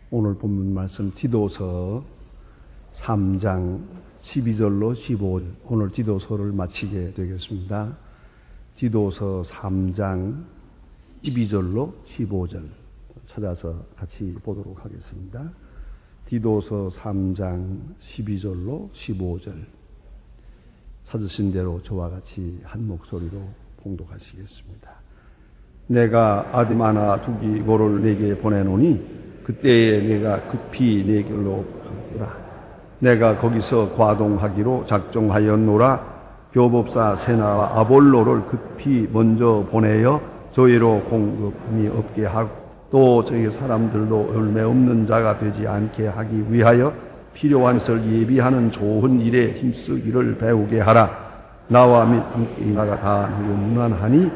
오늘 본문 말씀 디도서 3장 12절로 15절, 오늘 디도서를 마치게 되겠습니다. 디도서 3장 12절로 15절 찾아서 같이 보도록 하겠습니다. 디도서 3장 12절로 15절 찾으신 대로 저와 같이 한 목소리로 봉독하시겠습니다. 내가 아들 하나 두기 고를 내게 보내노니 그때에 내가 급히 내 길로 가노라. 내가 거기서 과동하기로 작정하였노라. 교법사 세나와 아볼로를 급히 먼저 보내어 저희로 공급함이 없게 하고 또 저희 사람들도 열매 없는 자가 되지 않게 하기 위하여 필요한 것을 예비하는 좋은 일에 힘쓰기를 배우게 하라. 나와 및 함께 나가 다 너희 무난하니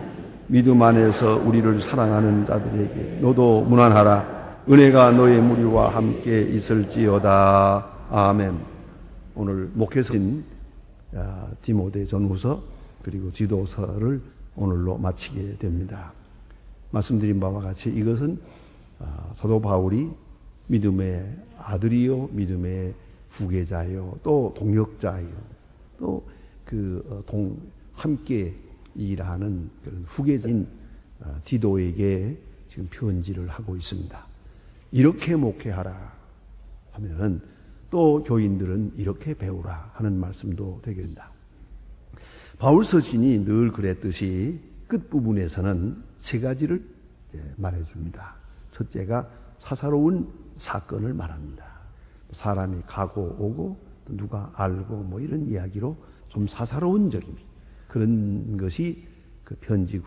믿음 안에서 우리를 사랑하는 자들에게 너도 무난하라. 은혜가 너의 무리와 함께 있을지어다. 아멘. 오늘 목회서인 디모데 전후서 그리고 디도서를 오늘로 마치게 됩니다. 말씀드린 바와 같이 이것은 사도 바울이 믿음의 아들이요, 믿음의 후계자요, 또 동역자요, 또 함께 일하는 그런 후계자인 디도에게 지금 편지를 하고 있습니다. 이렇게 목회하라 하면은 또 교인들은 이렇게 배우라 하는 말씀도 되겠습니다. 바울 서신이 늘 그랬듯이 끝부분에서는 세 가지를 말해줍니다. 첫째가 사사로운 사건을 말합니다. 사람이 가고 오고 누가 알고 이런 이야기로 좀 사사로운적입니다. 그런 것이 그 편지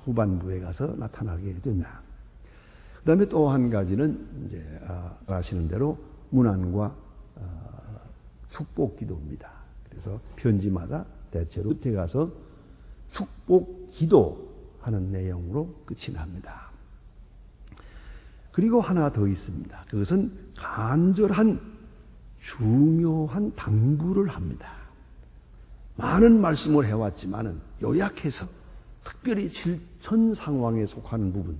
후반부에 가서 나타나게 됩니다. 그 다음에 또 한 가지는 이제 아시는 대로 문안과 축복 기도입니다. 그래서 편지마다 대체로 끝에 가서 축복 기도하는 내용으로 끝이 납니다. 그리고 하나 더 있습니다. 그것은 간절한 중요한 당부를 합니다. 많은 말씀을 해왔지만은 요약해서 특별히 실천 상황에 속하는 부분,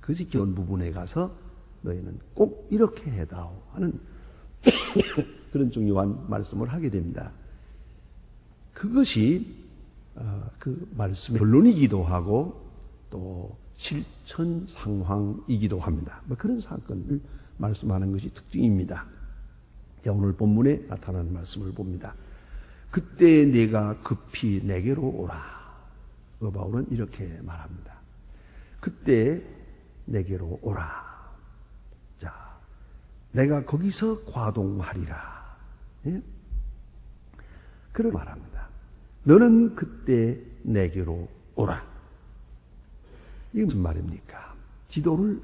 그 지켜온 부분에 가서 너희는 꼭 이렇게 해다오 하는 그런 중요한 말씀을 하게 됩니다. 그것이 그 말씀의 결론이기도 하고 또 실천 상황이기도 합니다. 그런 사건을 말씀하는 것이 특징입니다. 오늘 본문에 나타나는 말씀을 봅니다. 그때 네가 급히 내게로 오라. 바울은 이렇게 말합니다. 그때 내게로 오라. 자, 내가 거기서 과동하리라. 예? 그렇게 말합니다. 너는 그때 내게로 오라. 이게 무슨 말입니까? 디도를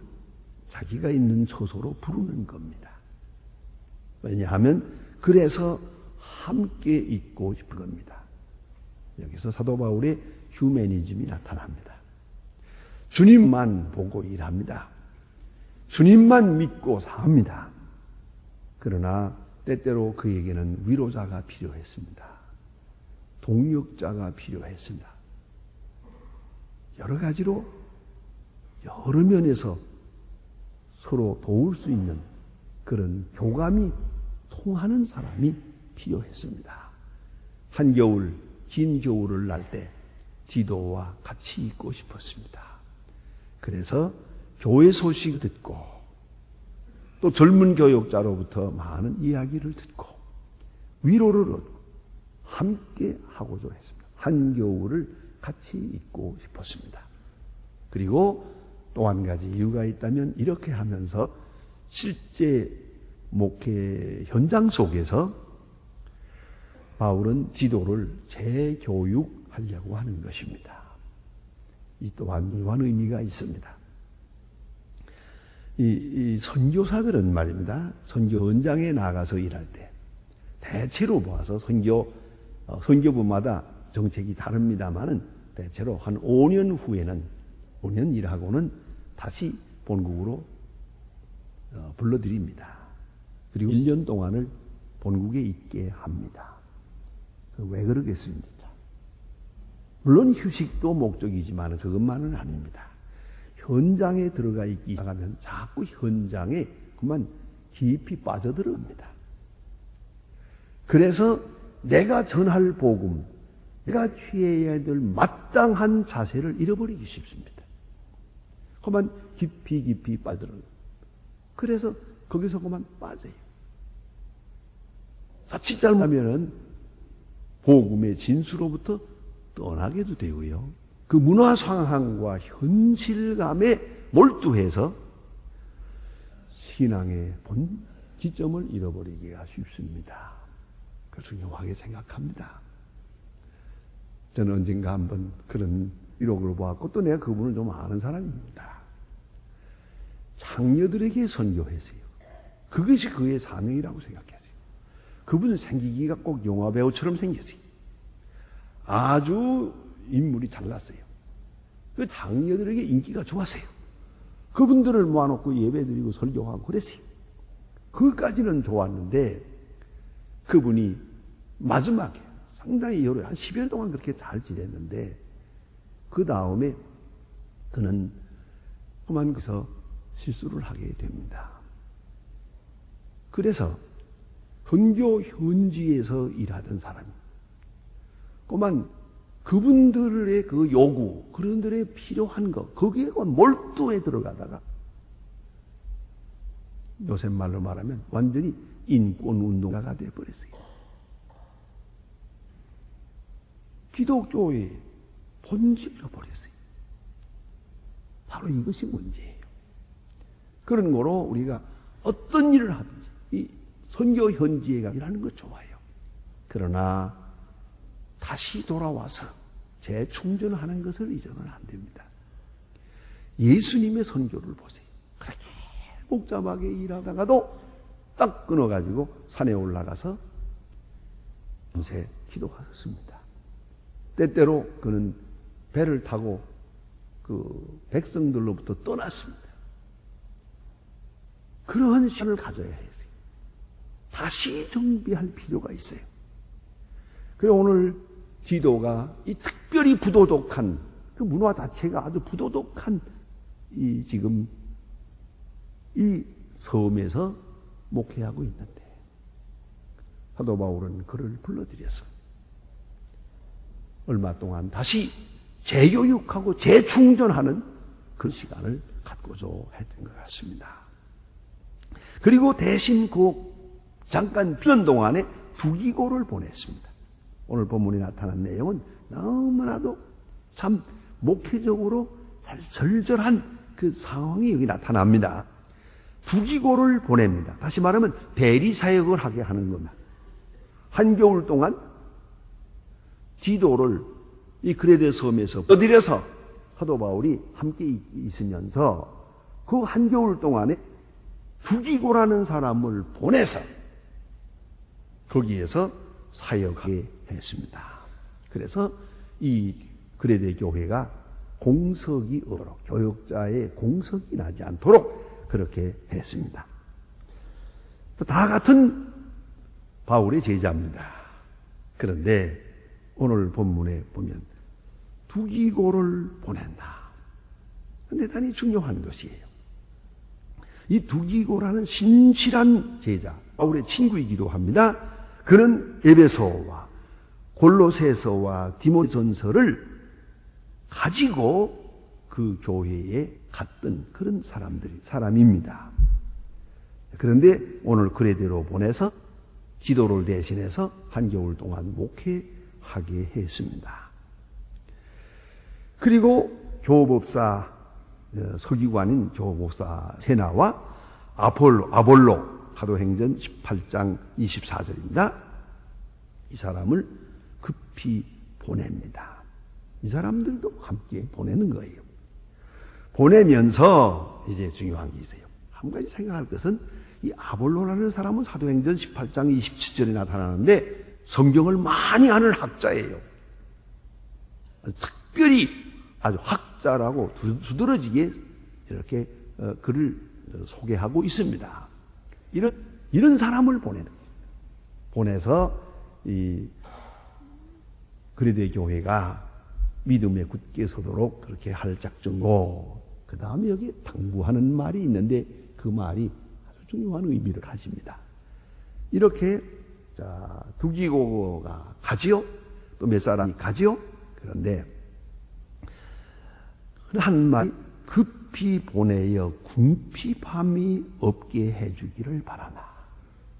자기가 있는 처소로 부르는 겁니다. 왜냐하면 그래서 함께 있고 싶은 겁니다. 여기서 사도 바울의 휴머니즘이 나타납니다. 주님만 보고 일합니다. 주님만 믿고 삽니다. 그러나 때때로 그에게는 위로자가 필요했습니다. 동역자가 필요했습니다. 여러 가지로 여러 면에서 서로 도울 수 있는 그런 교감이 통하는 사람이 필요했습니다. 한겨울, 긴 겨울을 날 때 디도와 같이 있고 싶었습니다. 그래서 교회 소식을 듣고 또 젊은 교역자로부터 많은 이야기를 듣고 위로를 얻고 함께 하고자 했습니다. 한겨울을 같이 있고 싶었습니다. 그리고 또 한 가지 이유가 있다면 이렇게 하면서 실제 목회 현장 속에서 바울은 디도를 재교육하려고 하는 것입니다. 이 또한 묘한 의미가 있습니다. 이 선교사들은 말입니다. 선교 현장에 나가서 일할 때 대체로 보아서 선교부마다 정책이 다릅니다만은 대체로 한 5년 후에는 5년 일하고는 다시 본국으로 불러들입니다. 그리고 1년 동안을 본국에 있게 합니다. 왜 그러겠습니까? 물론 휴식도 목적이지만 그것만은 아닙니다. 현장에 들어가 있기 시작하면 자꾸 현장에 그만 깊이 빠져들어갑니다. 그래서 내가 전할 복음, 내가 취해야 될 마땅한 자세를 잃어버리기 쉽습니다. 그만 깊이 빠져들어요. 그래서 거기서 그만 빠져요. 자칫 잘못하면은 복음의 진수로부터 떠나게도 되고요. 그 문화 상황과 현실감에 몰두해서 신앙의 본 기점을 잃어버리기가 쉽습니다. 그래서 중요하게 생각합니다. 저는 언젠가 한번 그런 이력을 보았고 또 내가 그분을 좀 아는 사람입니다. 장녀들에게 선교했어요. 그것이 그의 사명이라고 생각했어요. 그분은 생기기가 꼭 영화배우처럼 생겼어요. 아주 인물이 잘났어요. 그 장녀들에게 인기가 좋았어요. 그분들을 모아놓고 예배드리고 설교하고 그랬어요. 그것까지는 좋았는데 그분이 마지막에 상당히 한 10여 동안 그렇게 잘 지냈는데 그 다음에 그는 그만 거기서 실수를 하게 됩니다. 그래서 선교 현지에서 일하던 사람이 그만 그분들의 그 요구, 그분들의 필요한 것, 거기에 몰두에 들어가다가 요새 말로 말하면 완전히 인권운동가가 되어버렸어요. 기독교의 본질을 버렸어요. 바로 이것이 문제예요. 그런 거로 우리가 어떤 일을 하든지 이 선교 현지에 가 일하는 거 좋아요. 그러나 다시 돌아와서 재충전하는 것을 잊어서는 안 됩니다. 예수님의 선교를 보세요. 그렇게 복잡하게 일하다가도 딱 끊어가지고 산에 올라가서 밤새 기도하셨습니다. 때때로 그는 배를 타고 그 백성들로부터 떠났습니다. 그러한 시간을 가져야 했어요. 다시 정비할 필요가 있어요. 그래서 오늘 기도가 이 특별히 부도덕한 그 문화 자체가 아주 부도덕한 이 지금 이 섬에서 목회하고 있는데 사도 바울은 그를 불러들여서 얼마 동안 다시 재교육하고 재충전하는 그 시간을 갖고자 했던 것 같습니다. 그리고 대신 그 잠깐 비는 동안에 두기고를 보냈습니다. 오늘 본문에 나타난 내용은 너무나도 참 목회적으로 절절한 그 상황이 여기 나타납니다. 두기고를 보냅니다. 다시 말하면 대리사역을 하게 하는 겁니다. 한겨울 동안 디도를 이 그레데 섬에서 떠들여서 사도 바울이 함께 있으면서 그 한겨울 동안에 두기고라는 사람을 보내서 거기에서 사역하게 했습니다. 그래서 이 그레데 교회가 공석이 없도록 교역자의 공석이 나지 않도록 그렇게 했습니다. 다 같은 바울의 제자입니다. 그런데 오늘 본문에 보면 두기고를 보낸다. 대단히 중요한 것이에요. 이 두기고라는 신실한 제자, 바울의 친구이기도 합니다. 그는 에베소와 골로새서와 디모데전서를 가지고 그 교회에 갔던 그런 사람입니다. 그런데 오늘 그레데로 보내서 기도를 대신해서 한겨울 동안 목회하게 했습니다. 그리고 교법사 서기관인 교법사 세나와 아볼로 사도행전 18장 24절입니다. 이 사람을 급히 보냅니다. 이 사람들도 함께 보내는 거예요. 보내면서 이제 중요한 게 있어요. 한 가지 생각할 것은 이 아볼로라는 사람은 사도행전 18장 27절에 나타나는데 성경을 많이 아는 학자예요. 특별히 아주 학자라고 두드러지게 이렇게 그를 소개하고 있습니다. 이런 사람을 보내는 거예요. 보내서 이 그레데 교회가 믿음에 굳게 서도록 그렇게 할 작정고 그 다음에 여기 당부하는 말이 있는데 그 말이 아주 중요한 의미를 가집니다. 이렇게 자, 두기고가 가지요? 또 몇 사람이 가지요? 그런데 한 말이 급히 보내어 궁핍함이 없게 해주기를 바라나.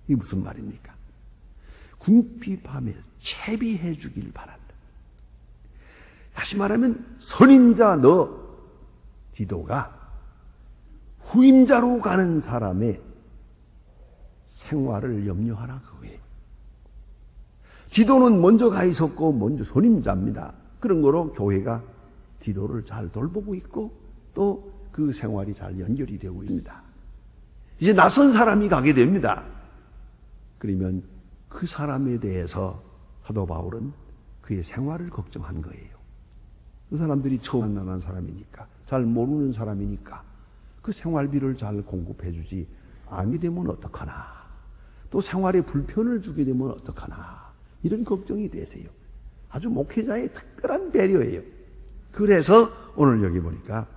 이게 무슨 말입니까? 궁핍함에 채비해 주길 바란다. 다시 말하면 선임자 너 디도가 후임자로 가는 사람의 생활을 염려하라 그거예요. 디도는 먼저 가 있었고 먼저 선임자입니다. 그런 거로 교회가 디도를 잘 돌보고 있고 또 그 생활이 잘 연결이 되고 있습니다. 이제 낯선 사람이 가게 됩니다. 그러면 그 사람에 대해서 사도 바울은 그의 생활을 걱정한 거예요. 그 사람들이 처음 만나는 사람이니까, 잘 모르는 사람이니까 그 생활비를 잘 공급해 주지 않게 되면 어떡하나, 또 생활에 불편을 주게 되면 어떡하나, 이런 걱정이 되세요. 아주 목회자의 특별한 배려예요. 그래서 오늘 여기 보니까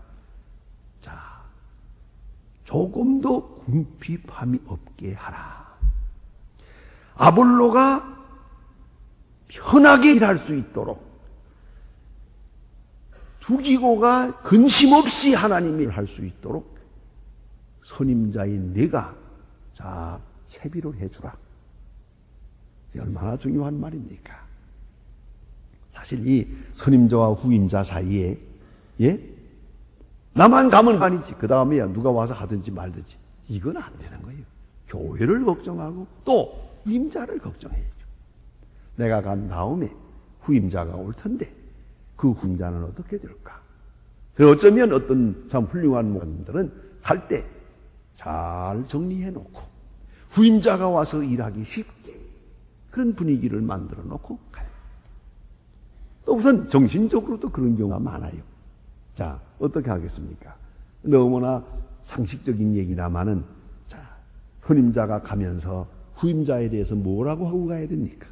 자, 조금 더 궁핍함이 없게 하라. 아볼로가 편하게 일할 수 있도록 두기고가 근심 없이 하나님의 일을 할 수 있도록 선임자인 내가 자, 채비를 해주라. 이게 얼마나 중요한 말입니까? 사실 이 선임자와 후임자 사이에 예? 나만 가면 아니지. 그 다음에야 누가 와서 하든지 말든지. 이건 안 되는 거예요. 교회를 걱정하고 또 후임자를 걱정해야죠. 내가 간 다음에 후임자가 올 텐데 그 후임자는 어떻게 될까? 어쩌면 어떤 참 훌륭한 목사님들은 갈 때 잘 정리해 놓고 후임자가 와서 일하기 쉽게 그런 분위기를 만들어 놓고 가요. 또 우선 정신적으로도 그런 경우가 많아요. 자, 어떻게 하겠습니까? 너무나 상식적인 얘기다마는 자, 선임자가 가면서 후임자에 대해서 뭐라고 하고 가야 됩니까?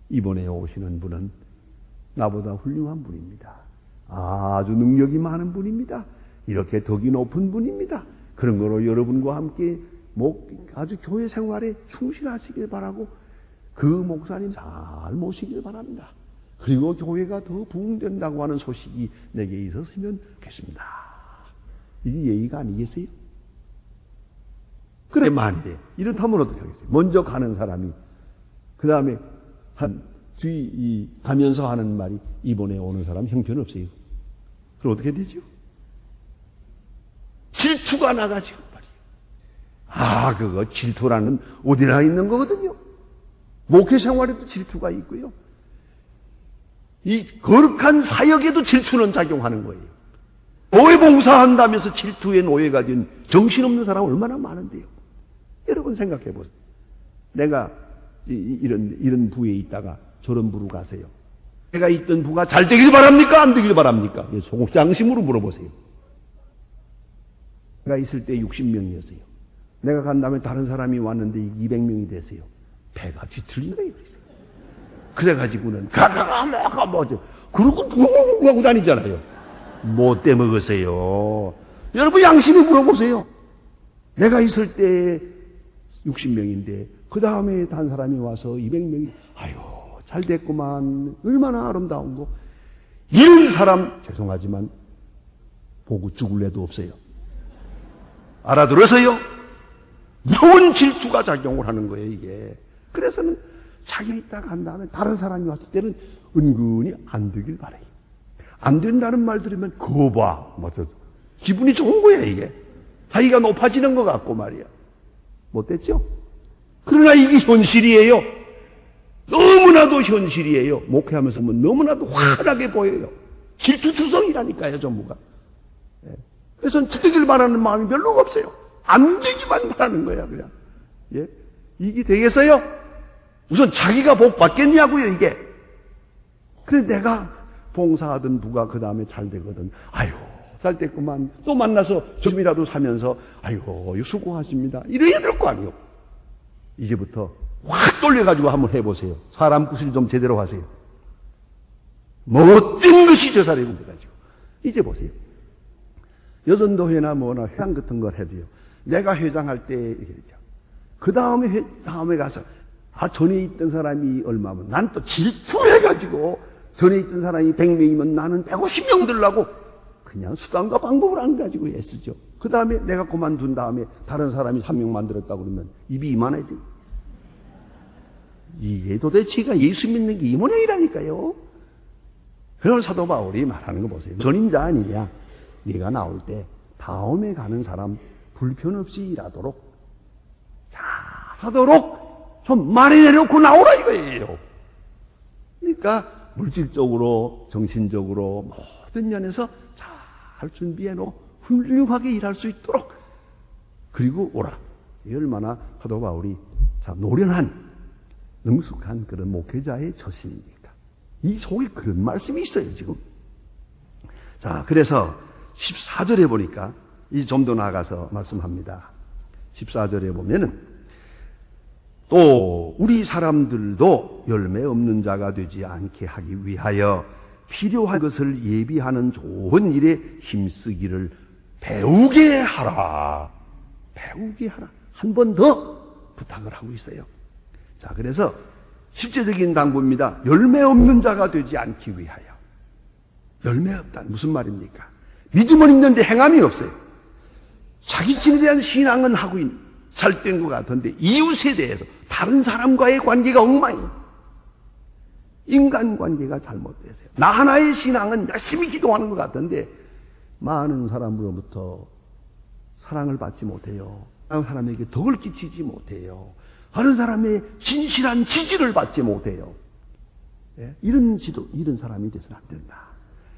이번에 오시는 분은 나보다 훌륭한 분입니다. 아주 능력이 많은 분입니다. 이렇게 덕이 높은 분입니다. 그런 거로 여러분과 함께 아주 교회 생활에 충실하시길 바라고 그 목사님 잘 모시길 바랍니다. 그리고 교회가 더 부흥된다고 하는 소식이 내게 있었으면 좋겠습니다. 이게 예의가 아니겠어요? 그래 만일에 이렇다면 어떻게 하겠어요? 먼저 가는 사람이 그 다음에 가면서 하는 말이 이번에 오는 사람 형편없어요. 그럼 어떻게 되죠? 질투가 나가지고 말이에요. 그거 질투라는 어디나 있는 거거든요. 목회 생활에도 질투가 있고요. 이 거룩한 사역에도 질투는 작용하는 거예요. 교회 봉사한다면서 질투의 노예가 된 정신없는 사람 얼마나 많은데요. 여러분 생각해 보세요. 내가 이런 부에 있다가 저런 부로 가세요. 내가 있던 부가 잘 되길 바랍니까? 안 되길 바랍니까? 양심으로 물어보세요. 내가 있을 때 60명이었어요. 내가 간 다음에 다른 사람이 왔는데 200명이 됐어요. 배가 뒤틀린 거예요. 그래가지고는 그러고 누구 하고 다니잖아요. 뭐 때 먹으세요? 여러분 양심이 물어보세요. 내가 있을 때 60명인데 그 다음에 단 사람이 와서 200명이 아유 잘 됐구만. 얼마나 아름다운 거. 이런 사람 죄송하지만 보고 죽을 애도 없어요. 알아들어서요? 무서운 질투가 작용을 하는 거예요 이게. 그래서는 자기가 있다가 간 다음에 다른 사람이 왔을 때는 은근히 안 되길 바라요. 안 된다는 말 들으면 그거 봐. 맞아. 기분이 좋은 거야 이게. 자기가 높아지는 것 같고 말이야. 못 됐죠? 그러나 이게 현실이에요. 너무나도 현실이에요. 목회하면서 너무나도 환하게 보여요. 질투투성이라니까요 전부가. 그래서 되길 바라는 마음이 별로 없어요. 안 되기만 바라는 거야 그냥. 예? 이게 되겠어요? 우선 자기가 복 받겠냐고요 이게. 그래서 내가 봉사하던 부가 그 다음에 잘 되거든. 아유 잘 됐구만. 또 만나서 점이라도 사면서 아이고 수고하십니다. 이래야 될 거 아니에요. 이제부터 확 돌려가지고 한번 해보세요. 사람 구실 좀 제대로 하세요. 못된 것이 저 사람이 돼가지고. 이제 보세요. 여전도회나 뭐나 회장 같은 걸 해도요. 내가 회장할 때 이렇게 되죠. 그 다음에 가서 전에 있던 사람이 얼마면 난 또 질투해가지고 전에 있던 사람이 100명이면 나는 150명 들라고 그냥 수단과 방법을 안 가지고 애쓰죠. 그 다음에 내가 그만둔 다음에 다른 사람이 3명 만들었다고 그러면 입이 이만해지. 이게 도대체가 예수 믿는 게 이 모양이라니까요. 그런 사도 바울이 말하는 거 보세요. 전임자 아니냐. 네가 나올 때 다음에 가는 사람 불편 없이 일하도록 잘하도록 좀 말해내놓고 나오라 이거예요. 그러니까 물질적으로 정신적으로 모든 면에서 잘 준비해놓고 훌륭하게 일할 수 있도록 그리고 오라. 이 얼마나 사도 바울이 참 노련한 능숙한 그런 목회자의 처신입니까? 이 속에 그런 말씀이 있어요 지금. 자, 그래서 14절에 보니까 이 좀 더 나아가서 말씀합니다. 14절에 보면은 또 우리 사람들도 열매 없는 자가 되지 않게 하기 위하여 필요한 것을 예비하는 좋은 일에 힘쓰기를 배우게 하라. 배우게 하라. 한 번 더 부탁을 하고 있어요. 자, 그래서 실제적인 당부입니다. 열매 없는 자가 되지 않기 위하여. 열매 없다. 무슨 말입니까? 믿음은 있는데 행함이 없어요. 자기 신에 대한 신앙은 하고 잘 된 것 같은데 이웃에 대해서 다른 사람과의 관계가 엉망이에요. 인간관계가 잘못돼서요. 나 하나의 신앙은 열심히 기도하는 것 같은데 많은 사람으로부터 사랑을 받지 못해요. 다른 사람에게 덕을 끼치지 못해요. 다른 사람의 진실한 지지를 받지 못해요. 예? 이런 사람이 돼서는 안 된다.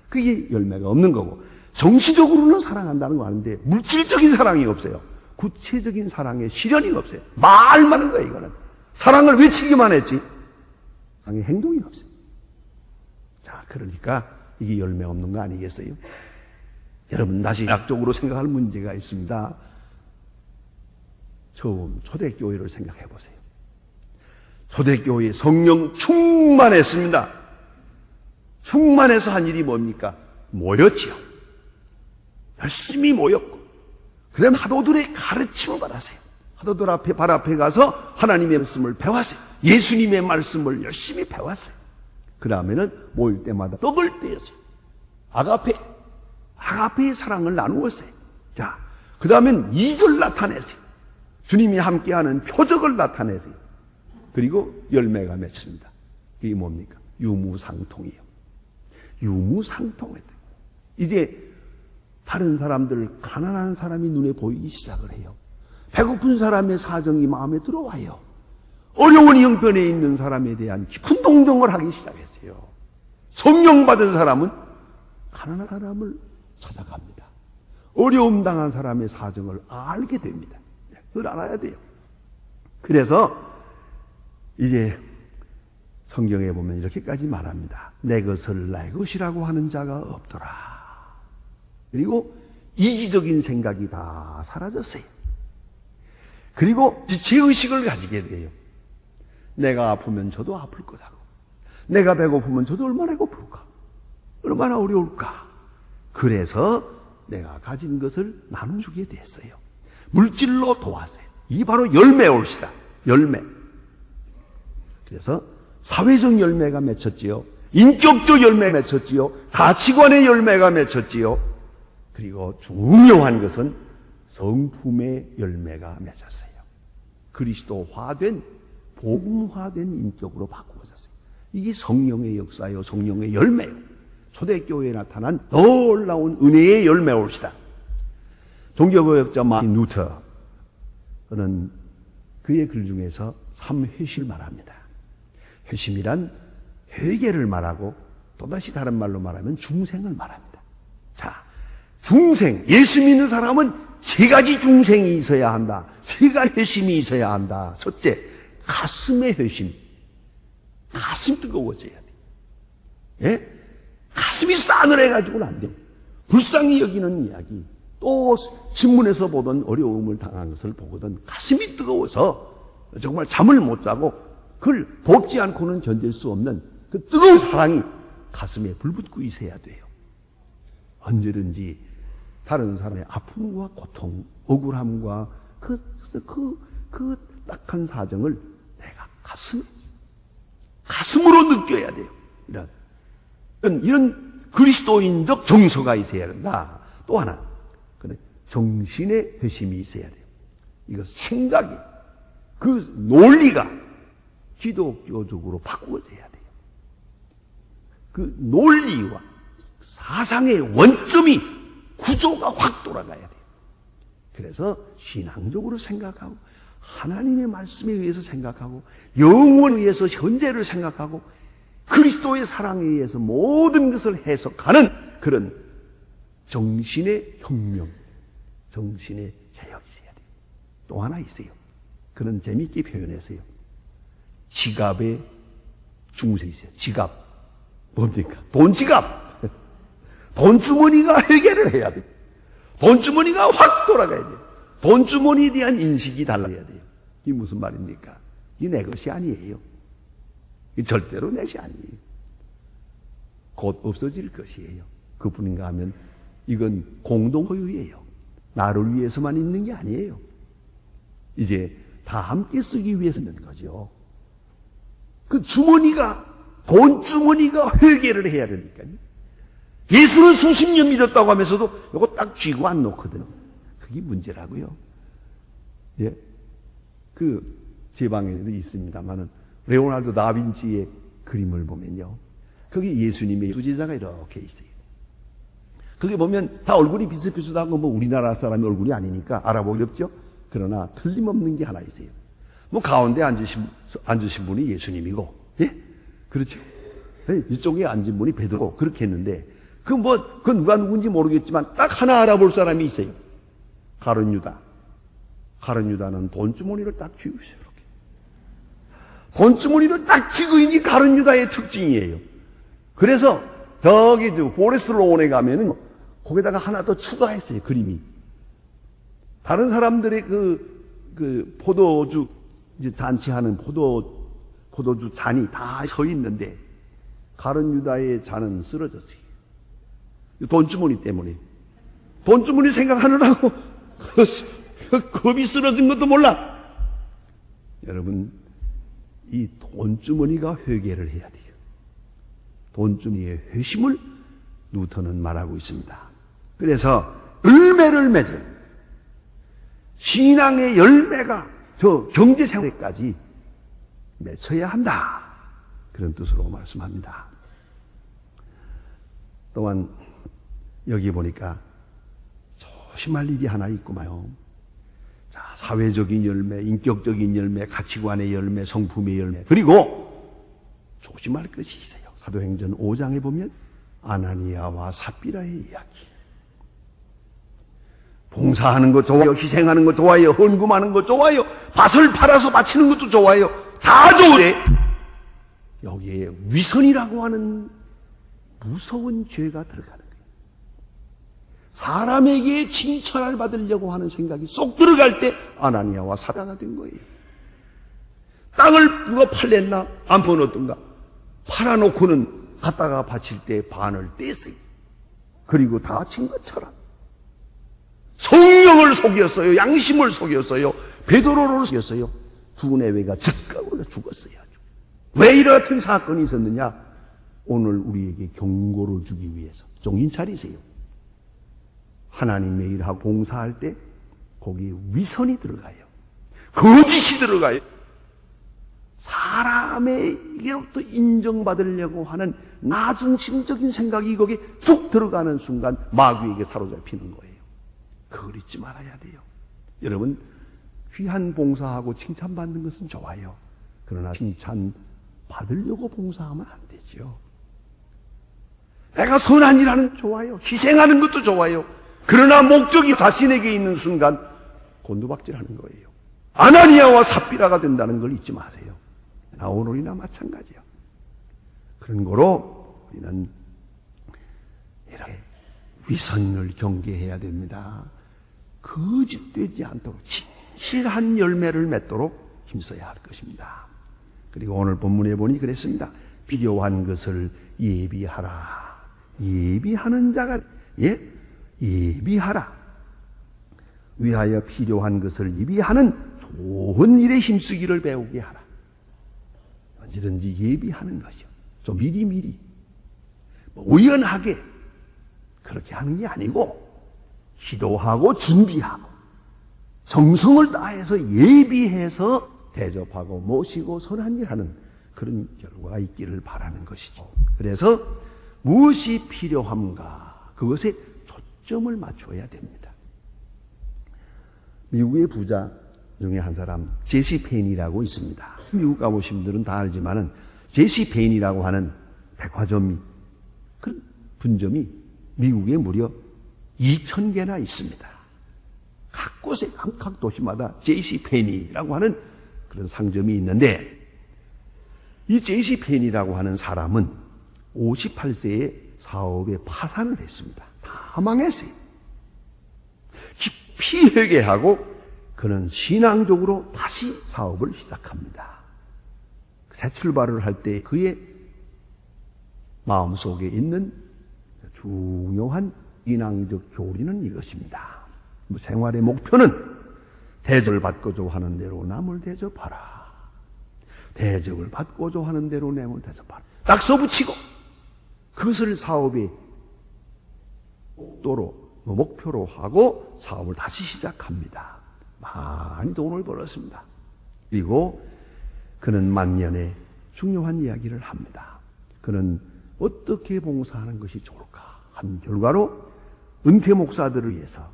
그게 열매가 없는 거고, 정신적으로는 사랑한다는 거 아는데 물질적인 사랑이 없어요. 구체적인 사랑의 실현이 없어요. 말만 하는 거예요, 이거는. 사랑을 외치기만 했지 사랑의 행동이 없어요. 자, 그러니까 이게 열매 없는 거 아니겠어요? 여러분, 다시 약적으로 생각할 문제가 있습니다. 처음 초대교회를 생각해 보세요. 초대교회 성령 충만했습니다. 충만해서 한 일이 뭡니까? 모였지요. 열심히 모였고, 그 다음에 사도들의 가르침을 받았어요. 사도들 앞에, 발 앞에 가서 하나님의 말씀을 배웠어요. 예수님의 말씀을 열심히 배웠어요. 그 다음에는 모일 때마다 떡을 떼었어요. 아가페의 사랑을 나누었어요. 자, 그 다음엔 2절 나타냈어요. 주님이 함께하는 표적을 나타내세요. 그리고 열매가 맺습니다. 그게 뭡니까? 유무상통이에요. 유무상통했다. 이제 다른 사람들, 가난한 사람이 눈에 보이기 시작을 해요. 배고픈 사람의 사정이 마음에 들어와요. 어려운 형편에 있는 사람에 대한 깊은 동정을 하기 시작했어요. 성령 받은 사람은 가난한 사람을 찾아갑니다. 어려움 당한 사람의 사정을 알게 됩니다. 그걸 알아야 돼요. 그래서 이제 성경에 보면 이렇게까지 말합니다. 내 것을 내 것이라고 하는 자가 없더라. 그리고 이기적인 생각이 다 사라졌어요. 그리고 죄의식을 가지게 돼요. 내가 아프면 저도 아플 거라고. 내가 배고프면 저도 얼마나 고플까? 얼마나 어려울까? 그래서 내가 가진 것을 나눠주게 됐어요. 물질로 도왔어요. 이 바로 열매올시다. 열매. 그래서 사회적 열매가 맺혔지요. 인격적 열매가 맺혔지요. 가치관의 열매가 맺혔지요. 그리고 중요한 것은 성품의 열매가 맺었어요. 그리스도화된, 복음화된 인격으로 바꾸어졌어요. 이게 성령의 역사요, 성령의 열매요. 초대교회에 나타난 놀라운 은혜의 열매올시다. 종교개혁자 마틴 루터는 그의 글 중에서 3회심을 말합니다. 회심이란 회개를 말하고 또다시 다른 말로 말하면 중생을 말합니다. 자, 중생, 예수 믿는 사람은 세 가지 중생이 있어야 한다. 세 가지 회심이 있어야 한다. 첫째, 가슴의 회심. 가슴 뜨거워져야 돼. 예? 가슴이 싸늘해가지고는 안 돼. 불쌍히 여기는 이야기. 또 신문에서 보던 어려움을 당한 것을 보거든 가슴이 뜨거워서 정말 잠을 못 자고 그걸 돕지 않고는 견딜 수 없는 그 뜨거운 사랑이 가슴에 불붙고 있어야 돼요. 언제든지 다른 사람의 아픔과 고통, 억울함과 그 딱한 사정을 내가 가슴으로 느껴야 돼요. 이런 그리스도인적 정서가 있어야 된다. 또 하나, 정신의 회심이 있어야 돼요. 이거 생각이, 그 논리가 기독교적으로 바꾸어져야 돼요. 그 논리와 사상의 원점이, 구조가 확 돌아가야 돼요. 그래서 신앙적으로 생각하고, 하나님의 말씀에 의해서 생각하고, 영원에 의해서 현재를 생각하고, 그리스도의 사랑에 의해서 모든 것을 해석하는 그런 정신의 혁명, 정신의 개혁이 있어야 돼요. 또 하나 있어요. 그런 재미있게 표현했어요. 지갑에 중세 있어요. 지갑. 뭡니까? 돈 지갑. 돈 주머니가 해결을 해야 돼요. 돈 주머니가 확 돌아가야 돼요. 돈 주머니에 대한 인식이 달라야 돼요. 이게 무슨 말입니까? 이게 내 것이 아니에요. 이게 절대로 내 것이 아니에요. 곧 없어질 것이에요. 그뿐인가 하면 이건 공동 소유예요. 나를 위해서만 있는 게 아니에요. 이제 다 함께 쓰기 위해서 있는 거죠. 그 주머니가, 돈 주머니가 회개를 해야 되니까요. 예수는 수십 년 믿었다고 하면서도 이거 딱 쥐고 안 놓거든요. 그게 문제라고요. 예. 제 방에도 있습니다만은, 레오나르도 다빈치의 그림을 보면요. 거기 예수님의 수제자가 이렇게 있어요. 거기 보면 다 얼굴이 비슷비슷하고 뭐 우리나라 사람의 얼굴이 아니니까 알아보기 어렵죠? 그러나 틀림없는 게 하나 있어요. 뭐 가운데 앉으신 분이 예수님이고, 예? 그렇죠? 예? 이쪽에 앉은 분이 베드로고, 그렇게 했는데, 그 누가 누군지 모르겠지만 딱 하나 알아볼 사람이 있어요. 가룟 유다. 가룟 유다는 돈주머니를 딱 쥐고 있어요. 이렇게. 돈주머니를 딱 쥐고 있는 게 가룟 유다의 특징이에요. 그래서 저기 포레스트 로운에 가면은 거기다가 하나 더 추가했어요. 그림이. 다른 사람들의 그 포도주 잔치하는 포도주 잔이 다 서 있는데 가룟 유다의 잔은 쓰러졌어요. 돈주머니 때문에. 돈주머니 생각하느라고 겁이 쓰러진 것도 몰라. 여러분, 이 돈주머니가 회개를 해야 돼요. 돈주머니의 회심을 누턴은 말하고 있습니다. 그래서 열매를 맺은 신앙의 열매가 저 경제생활까지 맺혀야 한다. 그런 뜻으로 말씀합니다. 또한 여기 보니까 조심할 일이 하나 있구만요. 자, 사회적인 열매, 인격적인 열매, 가치관의 열매, 성품의 열매, 그리고 조심할 것이 있어요. 사도행전 5장에 보면 아나니아와 삽비라의 이야기. 봉사하는 거 좋아요. 희생하는 거 좋아요. 헌금하는 거 좋아요. 밭을 팔아서 바치는 것도 좋아요. 다 좋은데 여기에 위선이라고 하는 무서운 죄가 들어가는 거예요. 사람에게 칭찬을 받으려고 하는 생각이 쏙 들어갈 때 아나니아와 삽비라가 된 거예요. 땅을 누가 팔랬나? 안 퍼놓던가? 팔아놓고는 갖다가 바칠 때 반을 떼었어요. 그리고 다 바친 것처럼. 성령을 속였어요. 양심을 속였어요. 베드로를 속였어요. 두 내외가 즉각으로 죽었어요. 왜 이런 같은 사건이 있었느냐? 오늘 우리에게 경고를 주기 위해서. 정신 차리세요. 하나님의 일하고 봉사할 때 거기에 위선이 들어가요. 거짓이 들어가요. 사람에게로부터 인정받으려고 하는 나중심적인 생각이 거기에 쭉 들어가는 순간 마귀에게 사로잡히는 거예요. 그걸 잊지 말아야 돼요. 여러분, 귀한 봉사하고 칭찬받는 것은 좋아요. 그러나 칭찬 받으려고 봉사하면 안 되죠. 내가 선한 일 하는 것도 좋아요. 희생하는 것도 좋아요. 그러나 목적이 자신에게 있는 순간 곤두박질하는 거예요. 아나니아와 삽비라가 된다는 걸 잊지 마세요. 나 오늘이나 마찬가지야. 그런 거로 우리는 이렇게 위선을 경계해야 됩니다. 거짓되지 않도록 진실한 열매를 맺도록 힘써야 할 것입니다. 그리고 오늘 본문에 보니 그랬습니다. 필요한 것을 예비하라. 예비하는 자가, 예? 예비하라. 위하여 필요한 것을 예비하는 좋은 일에 힘쓰기를 배우게 하라. 언제든지 예비하는 것이요. 좀 미리미리 우연하게 그렇게 하는 게 아니고 기도하고 준비하고 정성을 다해서 예비해서 대접하고 모시고 선한 일하는 그런 결과가 있기를 바라는 것이죠. 그래서 무엇이 필요한가 그것에 초점을 맞춰야 됩니다. 미국의 부자 중에 한 사람 제시 페인이라고 있습니다. 미국 가보신 분들은 다 알지만은 제시 페인이라고 하는 백화점이 그 분점이 미국에 무려 2,000개나 있습니다. 각 곳에 각 도시마다 제시 페인이라고 하는 그런 상점이 있는데 이 제시 페인이라고 하는 사람은 58세에 사업에 파산을 했습니다. 다 망했어요. 깊이 회개하고 그는 신앙적으로 다시 사업을 시작합니다. 새 출발을 할 때 그의 마음속에 있는 중요한 신앙적 교리는 이것입니다. 생활의 목표는 대접을 받고자 하는 대로 남을 대접하라. 대접을 받고자 하는 대로 남을 대접하라. 딱 써붙이고 그것을 사업의 목표로 하고 사업을 다시 시작합니다. 많이 돈을 벌었습니다. 그리고 그는 만년에 중요한 이야기를 합니다. 그는 어떻게 봉사하는 것이 좋을까 한 결과로 은퇴 목사들을 위해서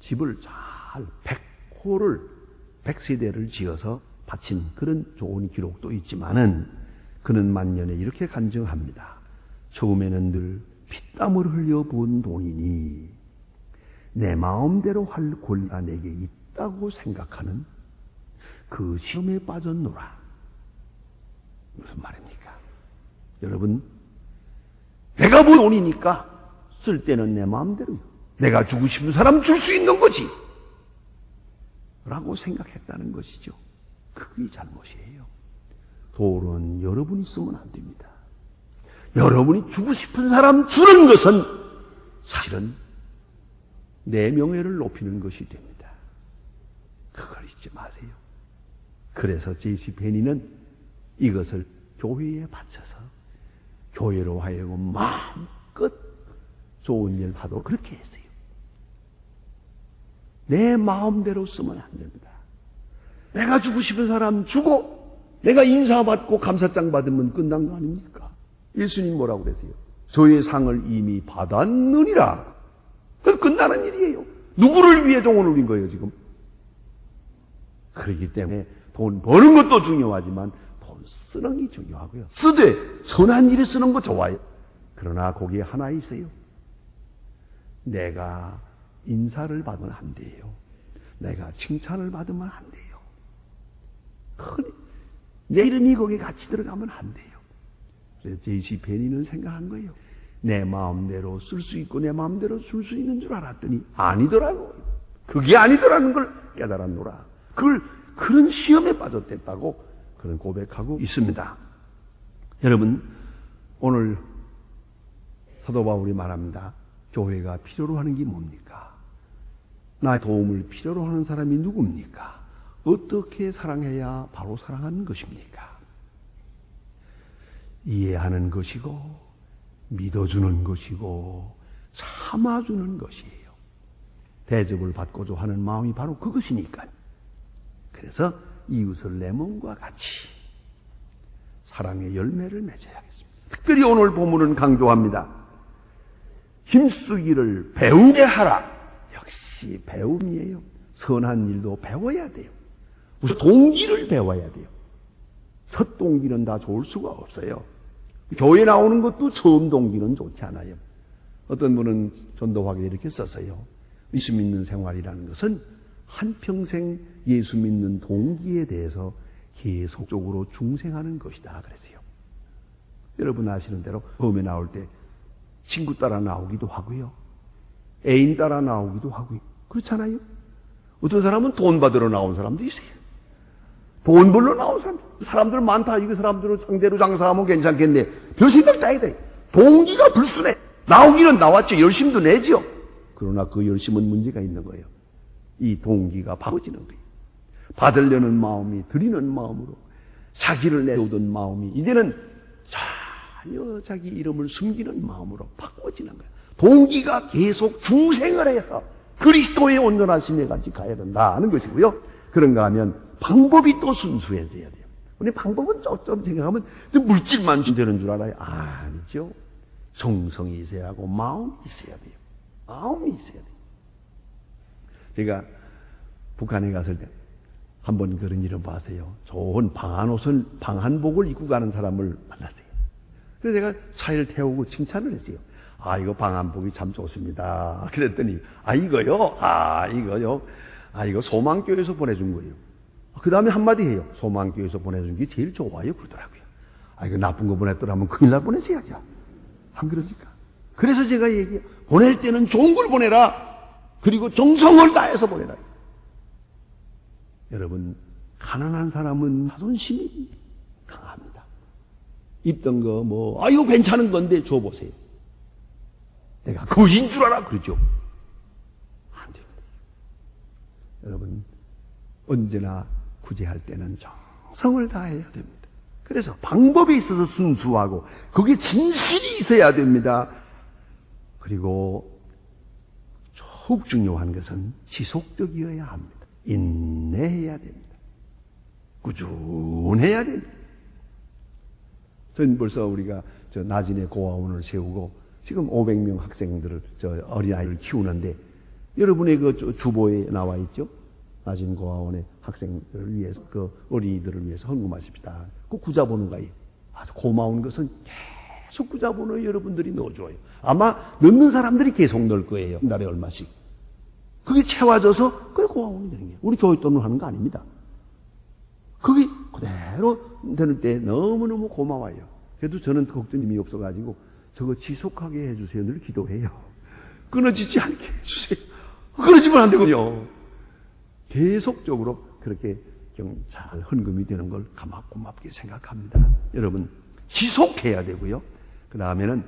집을 잘 100세대를 지어서 바친 그런 좋은 기록도 있지만은 그는 만년에 이렇게 간증합니다. 처음에는 늘 피땀을 흘려 본 돈이니 내 마음대로 할 권리가 내게 있다고 생각하는 그 시험에 빠졌노라. 무슨 말입니까? 여러분, 내가 본 돈이니까 쓸 때는 내 마음대로요. 내가 주고 싶은 사람 줄 수 있는 거지. 라고 생각했다는 것이죠. 그게 잘못이에요. 돈은 여러분이 쓰면 안 됩니다. 여러분이 주고 싶은 사람 주는 것은 사실은 내 명예를 높이는 것이 됩니다. 그걸 잊지 마세요. 그래서 제시 페니는 이것을 교회에 바쳐서 교회로 하여금 마음껏 좋은 일 하도록 그렇게 했어요. 내 마음대로 쓰면 안 됩니다. 내가 주고 싶은 사람 주고 내가 인사받고 감사장 받으면 끝난 거 아닙니까? 예수님 뭐라고 그랬어요? 저의 상을 이미 받았느니라. 그래서 끝나는 일이에요. 누구를 위해 종을 울린 거예요 지금? 그렇기 때문에 돈 버는 것도 중요하지만 돈 쓰는 게 중요하고요. 쓰되 선한 일에 쓰는 거 좋아요. 그러나 거기에 하나 있어요. 내가 인사를 받으면 안 돼요. 내가 칭찬을 받으면 안 돼요. 내 이름이 거기에 같이 들어가면 안 돼요. 그래서 제시 페니는 생각한 거예요. 내 마음대로 쓸 수 있고 내 마음대로 쓸 수 있는 줄 알았더니 아니더라고요. 그게 아니더라는 걸 깨달았노라. 그런 시험에 빠졌댔다고 그런 고백하고 있습니다. 여러분, 오늘 사도 바울이 말합니다. 교회가 필요로 하는 게 뭡니까? 나의 도움을 필요로 하는 사람이 누굽니까? 어떻게 사랑해야 바로 사랑하는 것입니까? 이해하는 것이고 믿어주는 것이고 참아주는 것이에요. 대접을 받고자 하는 마음이 바로 그것이니까요. 그래서 이웃을 내 몸과 같이 사랑의 열매를 맺어야겠습니다. 특별히 오늘 본문은 강조합니다. 힘쓰기를 배우게 하라. 역시 배움이에요. 선한 일도 배워야 돼요. 무슨 동기를 배워야 돼요. 첫 동기는 다 좋을 수가 없어요. 교회 나오는 것도 처음 동기는 좋지 않아요. 어떤 분은 전도하게 이렇게 썼어요. 예수 믿는 생활이라는 것은 한평생 예수 믿는 동기에 대해서 계속적으로 중생하는 것이다 그랬어요. 여러분 아시는 대로 처음에 나올 때 친구 따라 나오기도 하고요. 애인 따라 나오기도 하고요. 그렇잖아요. 어떤 사람은 돈 받으러 나온 사람도 있어요. 돈 벌러 나온 사람들 많다. 이거 사람들을 상대로 장사하면 괜찮겠네. 별 생각 다 해야 돼. 동기가 불순해. 나오기는 나왔죠. 열심도 내죠. 그러나 그 열심은 문제가 있는 거예요. 이 동기가 바꿔지는 거예요. 받으려는 마음이 드리는 마음으로 자기를 내세우던 마음이 이제는 전혀 자기 이름을 숨기는 마음으로 바꿔지는 거예요. 동기가 계속 중생을 해서 그리스도의 온전하심에 같이 가야 된다는 것이고요. 그런가 하면 방법이 또 순수해져야 돼요. 근데 방법은 조금 생각하면 물질만 되는 줄 알아요. 아니죠. 정성이 있어야 하고 마음이 있어야 돼요. 마음이 있어야 돼요. 제가 북한에 갔을 때 한번 그런 일을 봤어요. 좋은 방한복을 입고 가는 사람을 만났어요. 그래서 제가 차를 태우고 칭찬을 했어요. 이거 방한복이 참 좋습니다. 그랬더니, 이거요? 이거 소망교회에서 보내준 거예요. 그 다음에 한마디 해요. 소망교회에서 보내준 게 제일 좋아요. 그러더라고요. 이거 나쁜 거 보냈더라면 큰일 날 뻔했어야죠. 안 그러니까. 그래서 제가 얘기해요. 보낼 때는 좋은 걸 보내라. 그리고 정성을 다해서 보내라. 여러분, 가난한 사람은 자존심이 강합니다. 입던 거 이거 괜찮은 건데 줘보세요. 내가 그인 줄 알아. 그러죠. 안 됩니다. 여러분, 언제나 구제할 때는 정성을 다해야 됩니다. 그래서 방법에 있어서 순수하고 그게 진실이 있어야 됩니다. 그리고 더욱 중요한 것은 지속적이어야 합니다. 인내해야 됩니다. 꾸준해야 됩니다. 전 벌써 우리가 나진의 고아원을 세우고 지금 500명 학생들을 어린아이를 키우는데 여러분의 그 주보에 나와 있죠? 나진 고아원의 학생들을 위해서 그 어린이들을 위해서 헌금하십시다. 그 구자번호가 아주 고마운 것은 계속 구자번호에 여러분들이 넣어줘요. 아마 넣는 사람들이 계속 넣을 거예요. 한 달에 얼마씩. 그게 채워져서 그래 고아원이 되는 거예요. 우리 교회 돈으로 하는 거 아닙니다. 그게 그대로 되는 때 너무너무 고마워요. 그래도 저는 걱정이 없어가지고 저거 지속하게 해주세요. 늘 기도해요. 끊어지지 않게 해주세요. 끊어지면 안 되거든요. 계속적으로 그렇게 잘 헌금이 되는 걸 고맙게 생각합니다. 여러분, 지속해야 되고요. 그 다음에는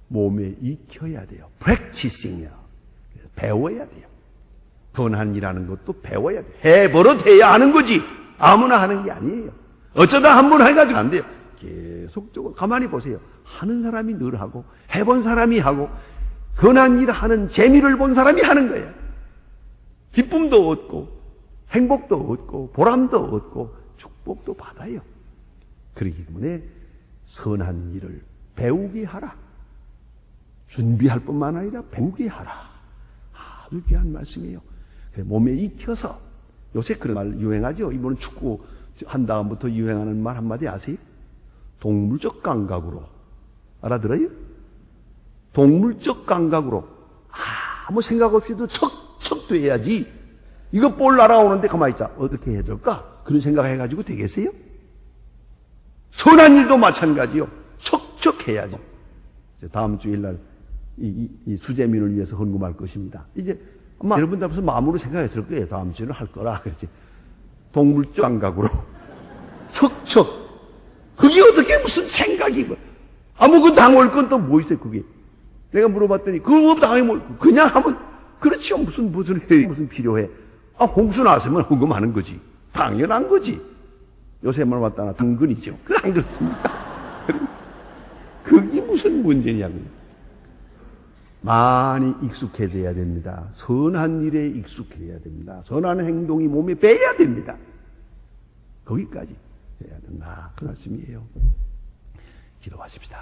몸에 익혀야 돼요. practicing이야. 배워야 돼요. 선한 일하는 것도 배워야 돼요. 해버릇해야 하는 거지. 아무나 하는 게 아니에요. 어쩌다 한 번 해가지고 안 돼요. 계속적으로 가만히 보세요. 하는 사람이 늘 하고 해본 사람이 하고 선한 일을 하는 재미를 본 사람이 하는 거예요. 기쁨도 얻고 행복도 얻고 보람도 얻고 축복도 받아요. 그렇기 때문에 선한 일을 배우게 하라. 준비할 뿐만 아니라 배우게 하라. 아주 귀한 말씀이에요. 몸에 익혀서 요새 그런 말 유행하죠. 이번은 축구 한 다음부터 유행하는 말 한마디 아세요? 동물적 감각으로. 알아들어요? 동물적 감각으로 아무 생각 없이도 척척 돼야지. 이거 볼 날아오는데 가만히 있자. 어떻게 해야 될까? 그런 생각 해가지고 되겠어요? 선한 일도 마찬가지요. 척척 해야죠. 다음 주일날 이 수재민을 위해서 헌금할 것입니다. 이제 아마 여러분들 앞에서 마음으로 생각했을 거예요. 다음 주에는 할 거라. 그렇지. 동물적 감각으로. 척척. 그게 어떻게 무슨 생각이고. 그 당할 건 또 뭐 있어요, 그게. 내가 물어봤더니, 그거 당해 그냥 하면, 그렇죠. 무슨 해, 무슨 필요해. 홍수 나왔으면 헌금하는 거지. 당연한 거지. 요새 말 왔다나 당근이죠. 안 그렇습니까? 그게 무슨 문제냐고요. 많이 익숙해져야 됩니다. 선한 일에 익숙해야 됩니다. 선한 행동이 몸에 배야 됩니다. 거기까지 해야 된다. 그 말씀이에요. 기도하십시다.